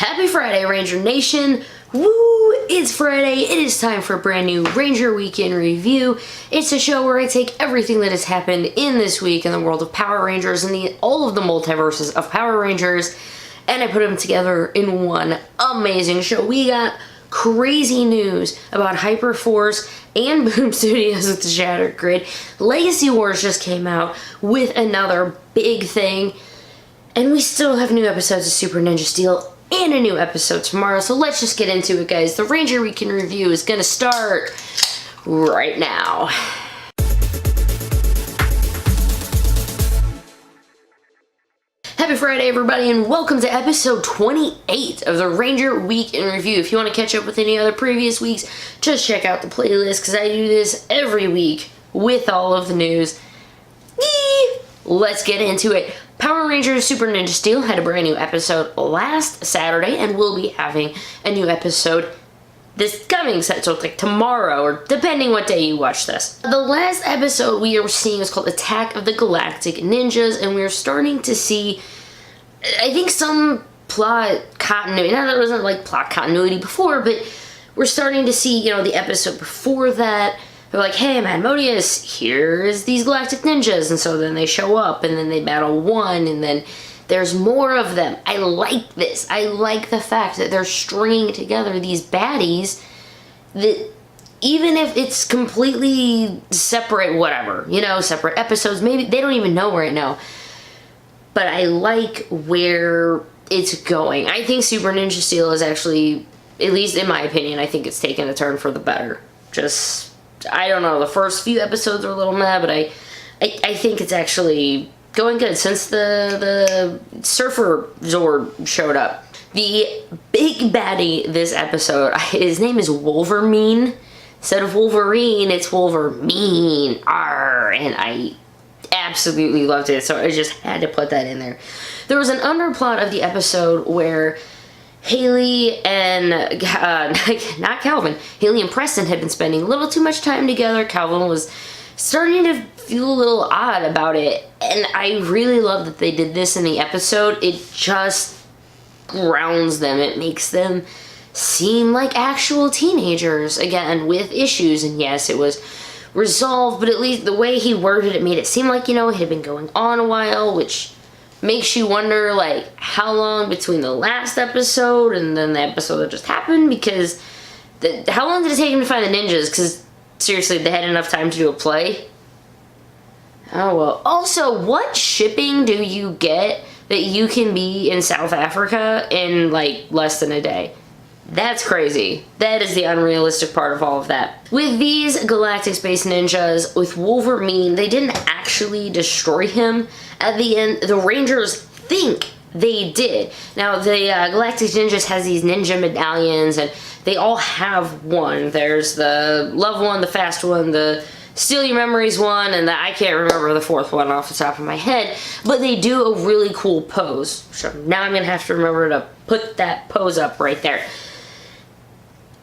Happy Friday, Ranger Nation! Woo! It's Friday. It is time for a brand new Ranger Weekend Review. It's a show where I take everything that has happened in this week in the world of Power Rangers and all of the multiverses of Power Rangers, and I put them together in one amazing show. We got crazy news about Hyperforce and Boom Studios with the Shattered Grid. Legacy Wars just came out with another big thing, and we still have new episodes of Super Ninja Steel and a new episode tomorrow, so let's just get into it, guys. The Ranger Weekend Review is gonna start right now. Happy Friday, everybody, and welcome to episode 28 of the Ranger Week in Review. If you want to catch up with any other previous weeks, just check out the playlist, because I do this every week with all of the news. Yee! Let's get into it. Power Rangers Super Ninja Steel had a brand new episode last Saturday, and we'll be having a new episode this coming set, so like tomorrow, or depending what day you watch this. The last episode we are seeing is called Attack of the Galactic Ninjas, and we're starting to see, I think, some plot continuity. Now, there wasn't like plot continuity before, but we're starting to see, you know, the episode before that. They're like, hey, man, Odius, here's these Galactic Ninjas, and so then they show up, and then they battle one, and then there's more of them. I like this. I like the fact that they're stringing together these baddies that, even if it's completely separate, whatever, you know, separate episodes, maybe they don't even know right now, but I like where it's going. I think Super Ninja Steel is actually, at least in my opinion, I think it's taken a turn for the better. Just, I don't know, the first few episodes are a little meh, but I think it's actually going good since the Surfer Zord showed up. The big baddie this episode, his name is WolverMean. Instead of Wolverine, it's WolverMean. Arr, and I absolutely loved it, so I just had to put that in there. There was an underplot of the episode where Haley and, not Calvin, Haley and Preston had been spending a little too much time together. Calvin was starting to feel a little odd about it, and I really love that they did this in the episode. It just grounds them. It makes them seem like actual teenagers, again, with issues, and yes, it was resolved, but at least the way he worded it made it seem like, you know, it had been going on a while, which makes you wonder, like, how long between the last episode and then the episode that just happened, because how long did it take him to find the ninjas? Because seriously, they had enough time to do a play. Oh well. Also, what shipping do you get that you can be in South Africa in like less than a day? That's crazy. That is the unrealistic part of all of that. With these Galactic Space Ninjas, with WolverMean, they didn't actually destroy him at the end. The Rangers think they did. Now, the Galactic Ninjas has these ninja medallions, and they all have one. There's the love one, the fast one, the steal your memories one, and I can't remember the fourth one off the top of my head, but they do a really cool pose. So now I'm gonna have to remember to put that pose up right there.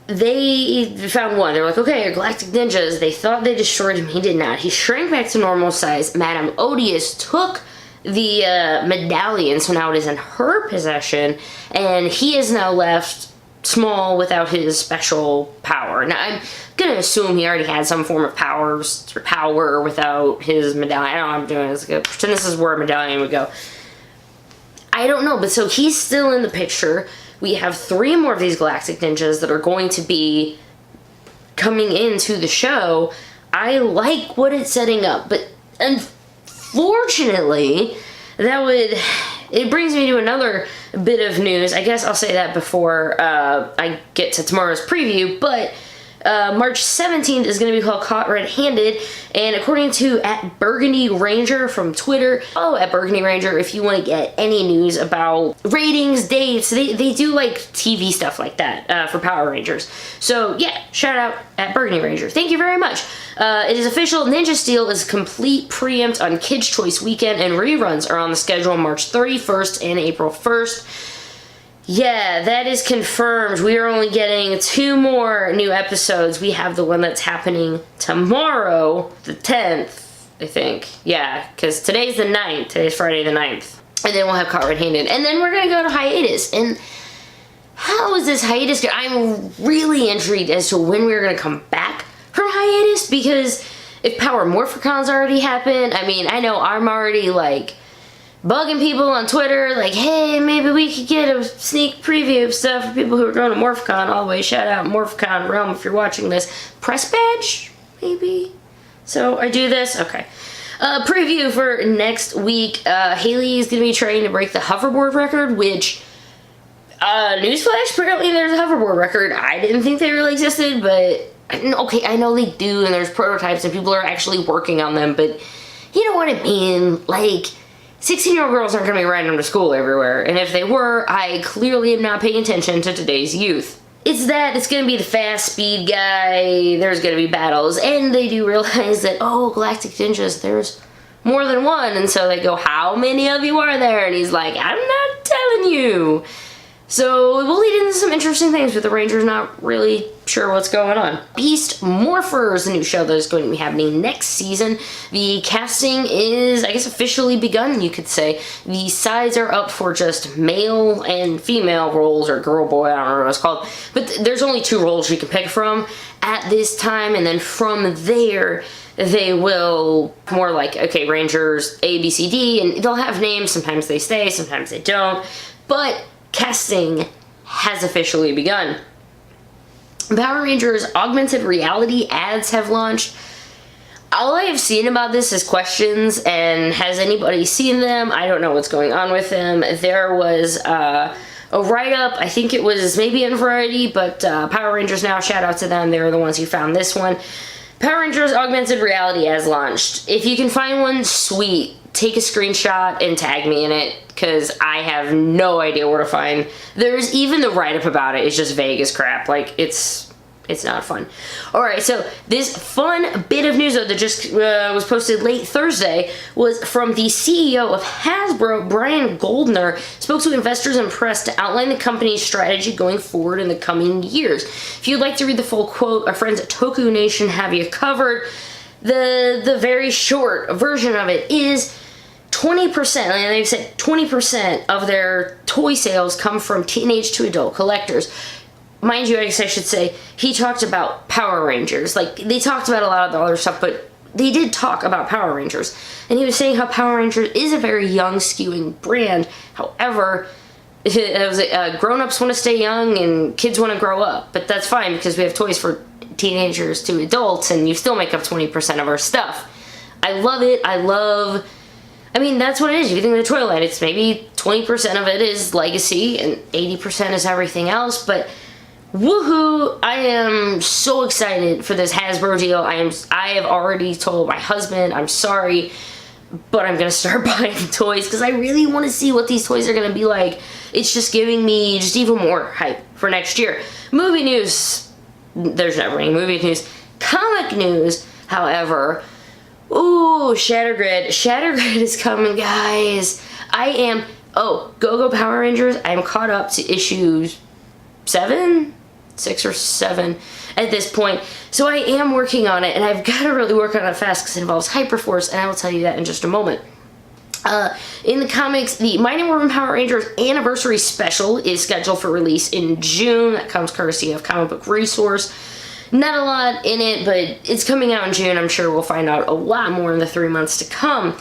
They found one. They were like, okay, Galactic Ninjas. They thought they destroyed him. He did not. He shrank back to normal size. Madame Odius took the medallion, so now it is in her possession, and he is now left small without his special power. Now, I'm gonna assume he already had some form of power without his medallion. I don't know what I'm doing. It's like, pretend this is where a medallion would go. I don't know, but so he's still in the picture. We have 3 more of these Galactic Ninjas that are going to be coming into the show. I like what it's setting up, but unfortunately, it brings me to another bit of news. I guess I'll say that before I get to tomorrow's preview, but March 17th is going to be called Caught Red-Handed, and according to @BurgundyRanger from Twitter, follow @BurgundyRanger if you want to get any news about ratings, dates. They do like TV stuff like that for Power Rangers. So yeah, shout out @BurgundyRanger. Thank you very much. It is official. Ninja Steel is complete preempt on Kids' Choice Weekend, and reruns are on the schedule March 31st and April 1st. Yeah, that is confirmed. We are only getting 2 more new episodes. We have the one that's happening tomorrow, the 10th, I think. Yeah, because today's the 9th. Today's Friday the 9th. And then we'll have Caught Red-Handed. And then we're going to go to hiatus. And how is this hiatus going? I'm really intrigued as to when we're going to come back from hiatus, because if Power Morphicons already happened, I mean, I know I'm already, like, bugging people on Twitter, like, hey, maybe we could get a sneak preview of stuff for people who are going to Morphicon all the way. Shout out Morphicon Realm if you're watching this. Press badge, maybe? So I do this? Okay. Preview for next week. Haley is going to be trying to break the hoverboard record, which, newsflash, apparently there's a hoverboard record. I didn't think they really existed, but, okay, I know they do, and there's prototypes, and people are actually working on them, but you know what I mean? Like, 16-year-old girls aren't going to be riding them to school everywhere, and if they were, I clearly am not paying attention to today's youth. It's going to be the fast speed guy, there's going to be battles, and they do realize that, oh, Galactic Ninjas, there's more than one, and so they go, how many of you are there? And he's like, I'm not telling you. So it will lead into some interesting things with the Rangers not really sure what's going on. Beast Morphers, the new show that is going to be happening next season. The casting is, I guess, officially begun, you could say. The sides are up for just male and female roles, or girl, boy, I don't know what it's called. But there's only 2 roles you can pick from at this time, and then from there, they will more like, okay, Rangers A, B, C, D, and they'll have names. Sometimes they stay, sometimes they don't. But casting has officially begun. Power Rangers augmented reality ads have launched. All I have seen about this is questions, and has anybody seen them? I don't know what's going on with them. There was a write-up, I think it was maybe in Variety, but Power Rangers Now, shout out to them, they were the ones who found this one. Power Rangers augmented reality has launched. If you can find one, sweet. Take a screenshot and tag me in it, because I have no idea where to find. There's even the write-up about it is just vague as crap. Like, it's not fun. Alright, so this fun bit of news that just was posted late Thursday was from the CEO of Hasbro, Brian Goldner, spoke to investors and press to outline the company's strategy going forward in the coming years. If you'd like to read the full quote, our friends at Toku Nation have you covered. The very short version of it is 20%, and they've said 20% of their toy sales come from teenage to adult collectors. Mind you, I guess I should say, he talked about Power Rangers. Like, they talked about a lot of the other stuff, but they did talk about Power Rangers. And he was saying how Power Rangers is a very young skewing brand. However, grown-ups want to stay young and kids want to grow up. But that's fine, because we have toys for teenagers to adults, and you still make up 20% of our stuff. I love it. I mean, that's what it is. If you think of the toy line, it's maybe 20% of it is legacy and 80% is everything else, but woohoo! I am so excited for this Hasbro deal. I have already told my husband, I'm sorry, but I'm gonna start buying toys because I really want to see what these toys are gonna be like. It's just giving me just even more hype for next year. Movie news. There's never any movie news. Comic news, however. Ooh, Shattergrid. Shattergrid is coming, guys. Go Power Rangers. I'm caught up to issue 6 or 7 at this point. So I am working on it, and I've got to really work on it fast because it involves Hyperforce, and I will tell you that in just a moment. In the comics, the Mighty Morphin Power Rangers Anniversary Special is scheduled for release in June. That comes courtesy of Comic Book Resource. Not a lot in it, but it's coming out in June. I'm sure we'll find out a lot more in the 3 months to come.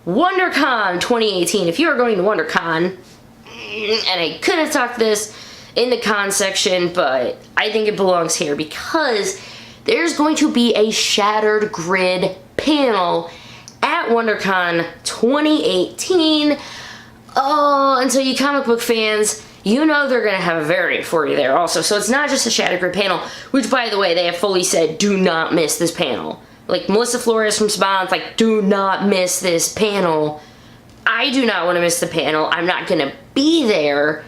WonderCon 2018. If you are going to WonderCon, and I could have talked this in the con section, but I think it belongs here because there's going to be a Shattered Grid panel at WonderCon 2018. Oh, and so you comic book fans, you know they're going to have a variant for you there also. So it's not just a Shattered Grid panel, which, by the way, they have fully said, do not miss this panel. Like, Melissa Flores from Spawn's like, do not miss this panel. I do not want to miss the panel. I'm not going to be there,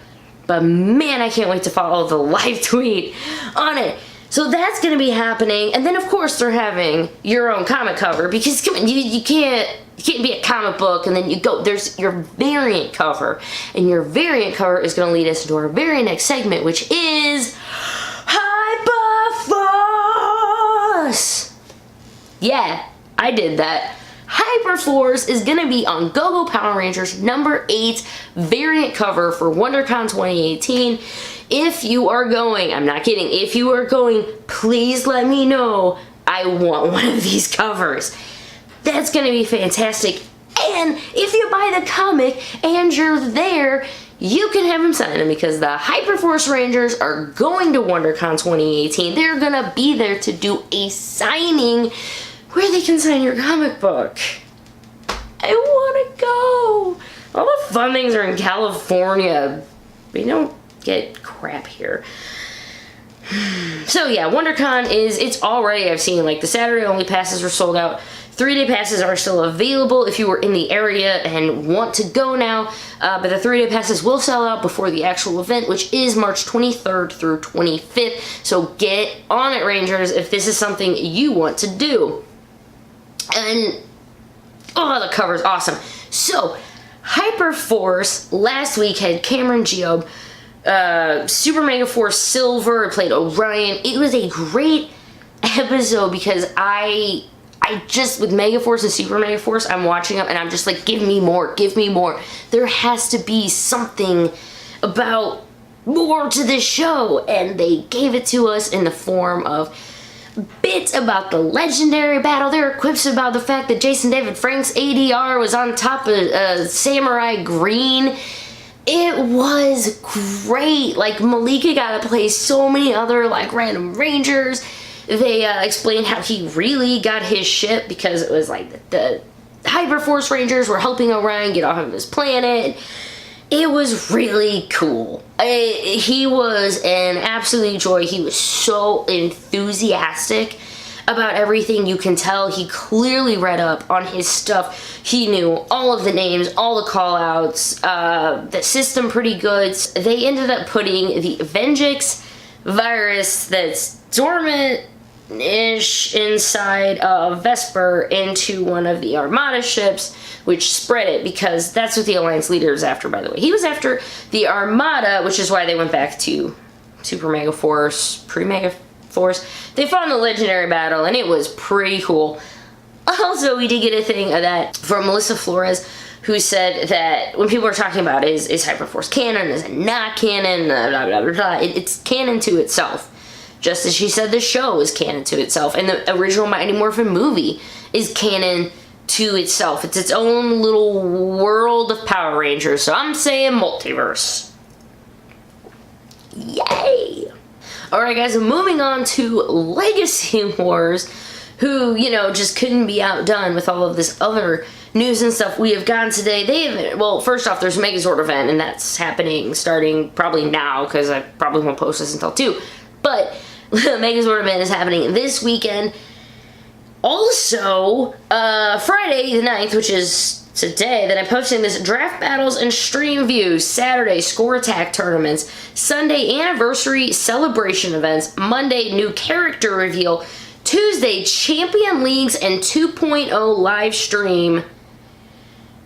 but man, I can't wait to follow the live tweet on it. So that's going to be happening. And then, of course, they're having your own comic cover because, come on, you can't be a comic book and then you go, there's your variant cover. And your variant cover is going to lead us into our very next segment, which is Hyperforce. Yeah, I did that. Hyperforce. Hyperforce is going to be on Go-Go Power Rangers number 8 variant cover for WonderCon 2018. If you are going, I'm not kidding, if you are going, please let me know. I want one of these covers. That's going to be fantastic. And if you buy the comic and you're there, you can have them sign them, because the Hyperforce Rangers are going to WonderCon 2018. They're going to be there to do a signing where they can sign your comic book. I want to go. All the fun things are in California. We don't get crap here. So yeah, WonderCon it's already, I've seen, like, the Saturday only passes are sold out. 3-day passes are still available if you were in the area and want to go now, but the 3-day passes will sell out before the actual event, which is March 23rd through 25th. So get on it, Rangers, if this is something you want to do. And oh, the cover's awesome. So Hyperforce last week had Cameron Geob, Super Mega Force Silver played Orion. It was a great episode because I just, with Mega Force and Super Mega Force, I'm watching them and I'm just like, give me more, give me more. There has to be something about more to this show, and they gave it to us in the form of bits about the legendary battle. There are quips about the fact that Jason David Frank's ADR was on top of Samurai Green. It was great. Like, Malika got to play so many other, like, random Rangers. They explained how he really got his ship, because it was like the Hyperforce Rangers were helping Orion get off of his planet. It was really cool. He was an absolute joy. He was so enthusiastic about everything. You can tell he clearly read up on his stuff. He knew all of the names, all the call-outs, the system pretty good. They ended up putting the Avengix virus that's dormant-ish inside of Vesper into one of the Armada ships, which spread it, because that's what the Alliance leader was after, by the way. He was after the Armada, which is why they went back to Super Mega Force, Pre-Mega Force. They fought in the Legendary Battle, and it was pretty cool. Also, we did get a thing of that from Melissa Flores, who said that when people are talking about is Hyperforce canon, is it not canon, blah, blah, blah, blah, it's canon to itself. Just as she said the show is canon to itself, and the original Mighty Morphin movie is canon to itself. It's its own little world of Power Rangers, so I'm saying multiverse. Yay! Alright guys, moving on to Legacy Wars, who, you know, just couldn't be outdone with all of this other news and stuff we have gotten today. Well, first off, there's a Megazord event, and that's happening starting probably now, because I probably won't post this until 2. But the Megazord event is happening this weekend. Also, Friday the 9th, which is today, that I'm posting this, draft battles and stream views. Saturday, score attack tournaments. Sunday, anniversary celebration events. Monday, new character reveal. Tuesday, champion leagues and 2.0 live stream.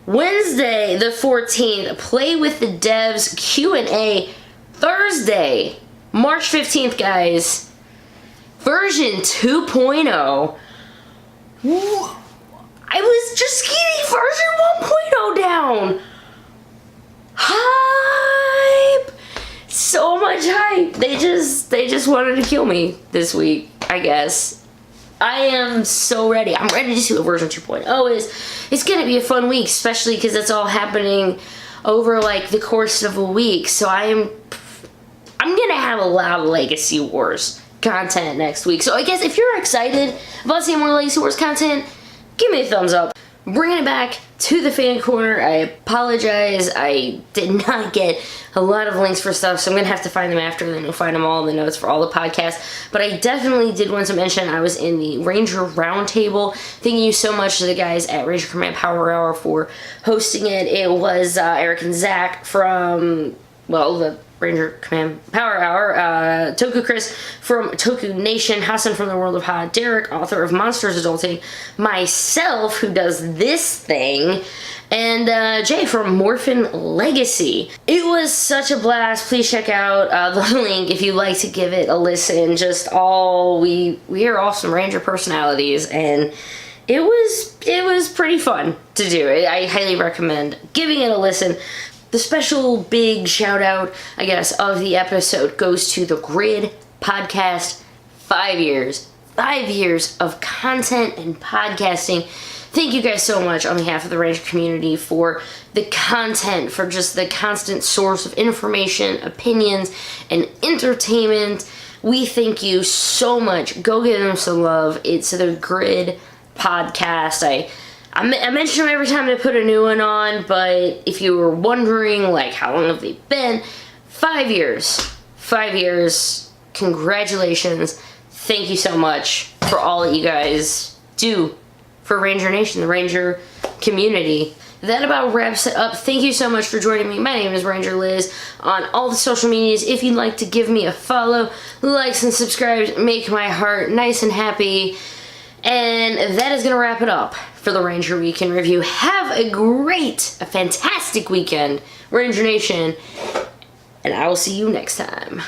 Wednesday, the 14th, play with the devs Q&A. Thursday, March 15th, guys, version 2.0. I was just getting version 1.0 down. Hype! So much hype. They just wanted to kill me this week, I guess. I am so ready. I'm ready to see what version 2.0 is. It's gonna be a fun week, especially because it's all happening over like the course of a week. So I'm gonna have a lot of Legacy Wars content next week. So I guess if you're excited about seeing more Legacy Wars content, give me a thumbs up. Bringing it back to the fan corner. I apologize. I did not get a lot of links for stuff, so I'm going to have to find them after, and then you'll find them all in the notes for all the podcasts. But I definitely did want to mention I was in the Ranger Roundtable. Thank you so much to the guys at Ranger Command Power Hour for hosting it. It was Eric and Zach from, well, the Ranger Command Power Hour, Toku Chris from Toku Nation, Hassan from the World of Ha, Derek, author of Monsters Adulting, myself, who does this thing, and Jay from Morphin Legacy. It was such a blast. Please check out the link if you'd like to give it a listen. Just we are awesome Ranger personalities, and it was pretty fun to do. I highly recommend giving it a listen. The special big shout out, I guess, of the episode goes to the Grid podcast. 5 years. 5 years of content and podcasting. Thank you guys so much on behalf of the Ranger community for the content, for just the constant source of information, opinions, and entertainment. We thank you so much. Go give them some love. It's the Grid podcast. I mention them every time I put a new one on, but if you were wondering, like, how long have they been? 5 years. 5 years. Congratulations. Thank you so much for all that you guys do for Ranger Nation, the Ranger community. That about wraps it up. Thank you so much for joining me. My name is Ranger Liz on all the social medias. If you'd like to give me a follow, likes and subscribes make my heart nice and happy. And that is going to wrap it up for the Ranger Week in Review. Have a fantastic weekend, Ranger Nation, and I will see you next time.